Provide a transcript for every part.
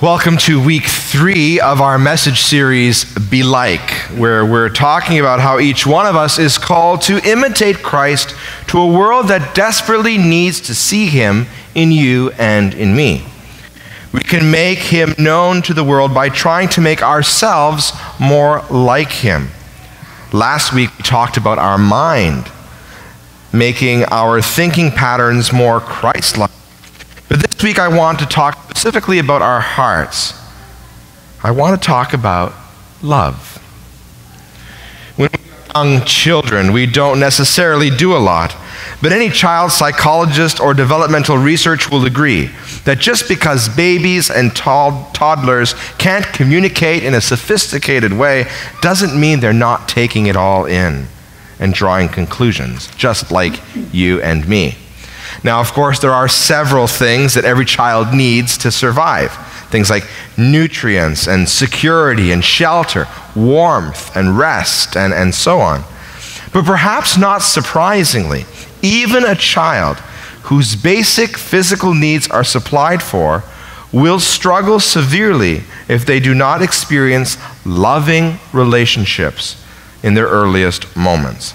Welcome to week 3 of our message series, Be Like, where we're talking about how each one of us is called to imitate Christ to a world that desperately needs to see him in you and in me. We can make him known to the world by trying to make ourselves more like him. Last week we talked about our mind, making our thinking patterns more Christ-like. But this week I want to talk specifically about our hearts. I want to talk about love. When we're young children, we don't necessarily do a lot, but any child psychologist or developmental research will agree that just because babies and toddlers can't communicate in a sophisticated way doesn't mean they're not taking it all in and drawing conclusions, just like you and me. Now, of course, there are several things that every child needs to survive. Things like nutrients and security and shelter, warmth and rest, and so on. But perhaps not surprisingly, even a child whose basic physical needs are supplied for will struggle severely if they do not experience loving relationships in their earliest moments.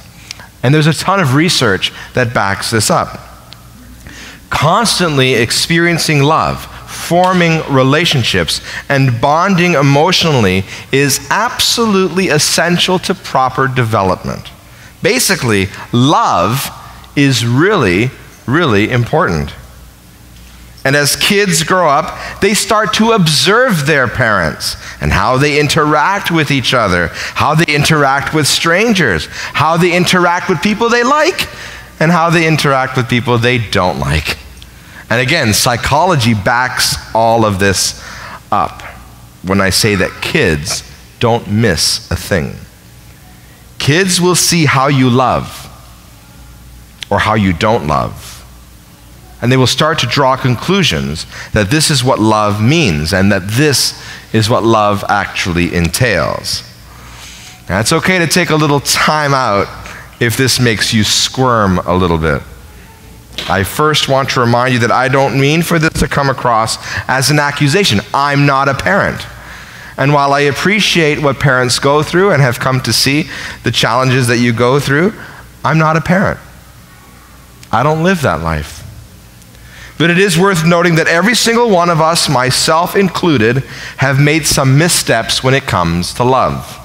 And there's a ton of research that backs this up. Constantly experiencing love, forming relationships, and bonding emotionally is absolutely essential to proper development. Basically, love is really, really important. And as kids grow up, they start to observe their parents and how they interact with each other, how they interact with strangers, how they interact with people they like, and how they interact with people they don't like. And again, psychology backs all of this up when I say that kids don't miss a thing. Kids will see how you love or how you don't love. And they will start to draw conclusions that this is what love means and that this is what love actually entails. Now, it's okay to take a little time out if this makes you squirm a little bit. I first want to remind you that I don't mean for this to come across as an accusation. I'm not a parent. And while I appreciate what parents go through and have come to see the challenges that you go through, I'm not a parent. I don't live that life. But it is worth noting that every single one of us, myself included, have made some missteps when it comes to love.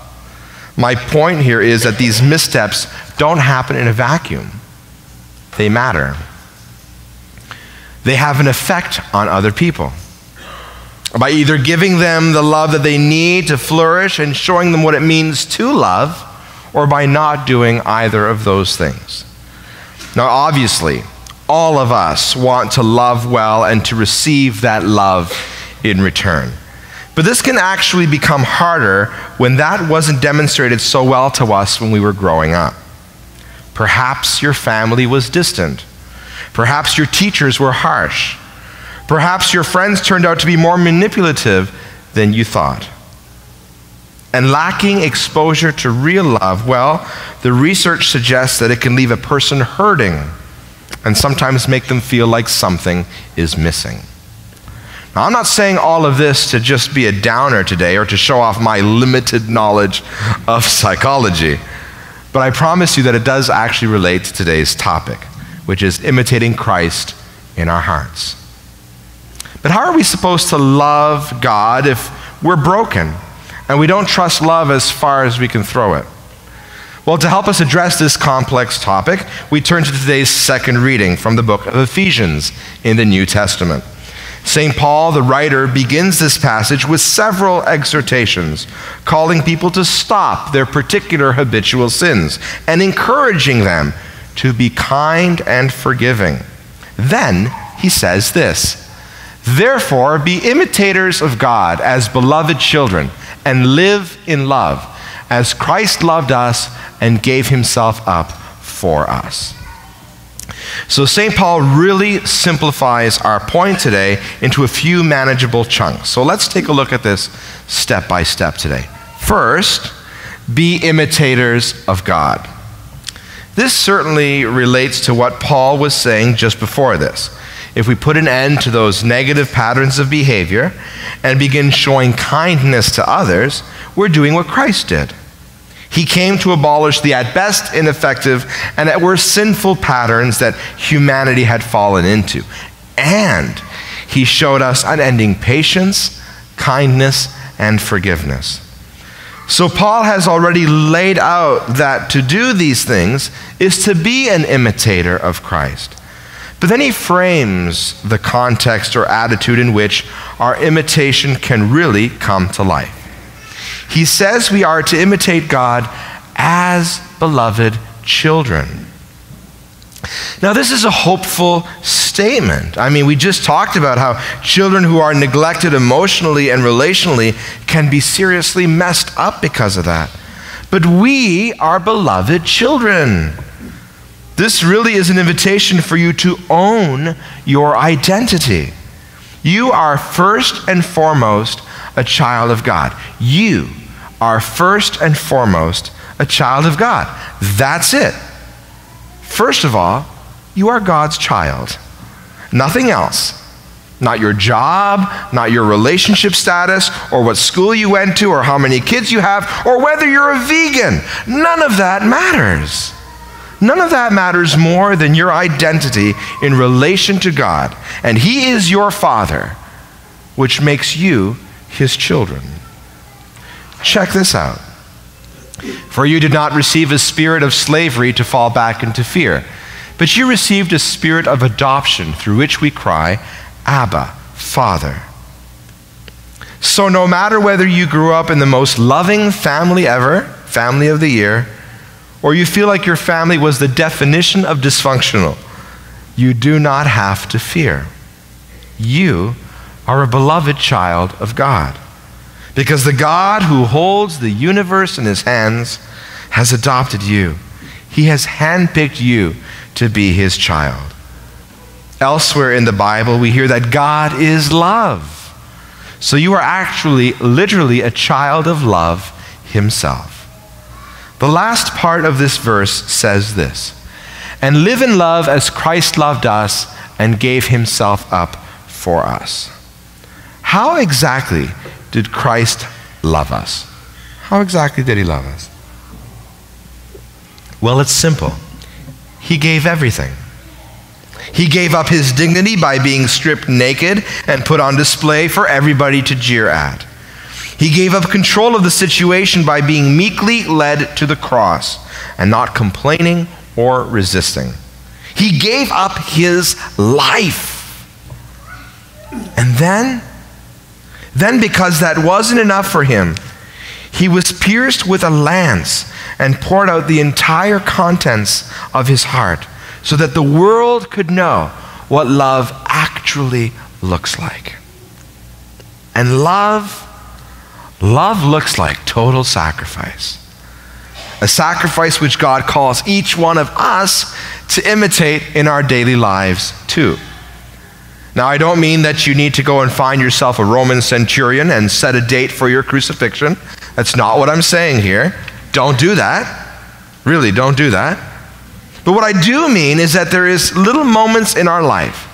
My point here is that these missteps don't happen in a vacuum. They matter. They have an effect on other people. By either giving them the love that they need to flourish and showing them what it means to love, or by not doing either of those things. Now, obviously, all of us want to love well and to receive that love in return. But this can actually become harder when that wasn't demonstrated so well to us when we were growing up. Perhaps your family was distant. Perhaps your teachers were harsh. Perhaps your friends turned out to be more manipulative than you thought. And lacking exposure to real love, well, the research suggests that it can leave a person hurting and sometimes make them feel like something is missing. Now, I'm not saying all of this to just be a downer today or to show off my limited knowledge of psychology. But I promise you that it does actually relate to today's topic, which is imitating Christ in our hearts. But how are we supposed to love God if we're broken and we don't trust love as far as we can throw it? Well, to help us address this complex topic, we turn to today's second reading from the book of Ephesians in the New Testament. St. Paul, the writer, begins this passage with several exhortations, calling people to stop their particular habitual sins and encouraging them to be kind and forgiving. Then he says this, "Therefore be imitators of God as beloved children and live in love, as Christ loved us and gave himself up for us." So St. Paul really simplifies our point today into a few manageable chunks. So let's take a look at this step by step today. First, be imitators of God. This certainly relates to what Paul was saying just before this. if we put an end to those negative patterns of behavior and begin showing kindness to others, we're doing what Christ did. He came to abolish the at best ineffective and at worst sinful patterns that humanity had fallen into. And he showed us unending patience, kindness, and forgiveness. So Paul has already laid out that to do these things is to be an imitator of Christ. But then he frames the context or attitude in which our imitation can really come to life. He says we are to imitate God as beloved children. Now, this is a hopeful statement. I mean, we just talked about how children who are neglected emotionally and relationally can be seriously messed up because of that. But we are beloved children. This really is an invitation for you to own your identity. You are first and foremost a child of God. You are first and foremost a child of God. That's it. First of all, you are God's child. Nothing else. Not your job, not your relationship status, or what school you went to, or how many kids you have, or whether you're a vegan. None of that matters. None of that matters more than your identity in relation to God. And He is your Father, which makes you His children. Check this out. For you did not receive a spirit of slavery to fall back into fear, but you received a spirit of adoption through which we cry, Abba, Father. So no matter whether you grew up in the most loving family ever, family of the year, or you feel like your family was the definition of dysfunctional, you do not have to fear. You are a beloved child of God. Because the God who holds the universe in His hands has adopted you. He has handpicked you to be His child. Elsewhere in the Bible, we hear that God is love. So you are actually, literally, a child of love Himself. The last part of this verse says this, and live in love as Christ loved us and gave Himself up for us. How exactly did Christ love us? How exactly did He love us? Well, it's simple. He gave everything. He gave up His dignity by being stripped naked and put on display for everybody to jeer at. He gave up control of the situation by being meekly led to the cross and not complaining or resisting. He gave up His life. And then because that wasn't enough for Him, He was pierced with a lance and poured out the entire contents of His heart so that the world could know what love actually looks like. And love looks like total sacrifice. A sacrifice which God calls each one of us to imitate in our daily lives too. Now, I don't mean that you need to go and find yourself a Roman centurion and set a date for your crucifixion. That's not what I'm saying here. Don't do that. Really, don't do that. But what I do mean is that there is little moments in our life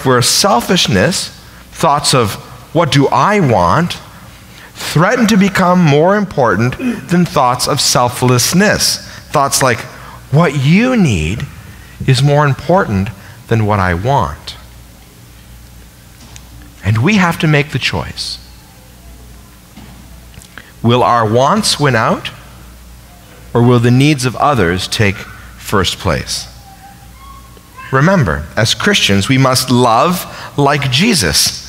where selfishness, thoughts of what do I want, threaten to become more important than thoughts of selflessness. Thoughts like, what you need is more important than what I want. And we have to make the choice. Will our wants win out, or will the needs of others take first place? Remember, as Christians, we must love like Jesus.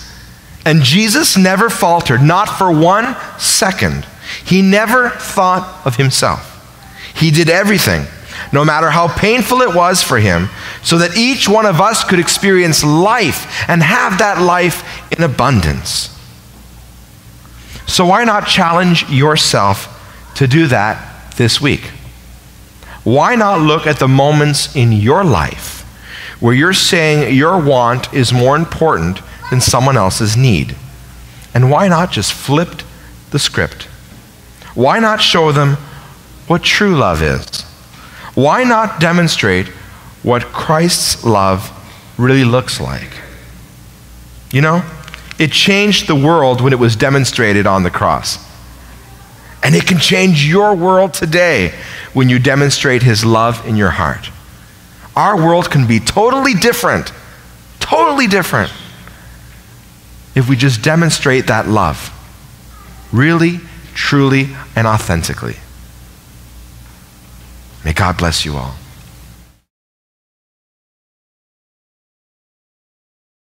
And Jesus never faltered, not for 1 second. He never thought of Himself. He did everything, no matter how painful it was for Him, so that each one of us could experience life and have that life in abundance. So why not challenge yourself to do that this week? Why not look at the moments in your life where you're saying your want is more important than someone else's need? And why not just flip the script? Why not show them what true love is? Why not demonstrate what Christ's love really looks like. You know, it changed the world when it was demonstrated on the cross. And it can change your world today when you demonstrate his love in your heart. Our world can be totally different if we just demonstrate that love, really, truly, and authentically. May God bless you all.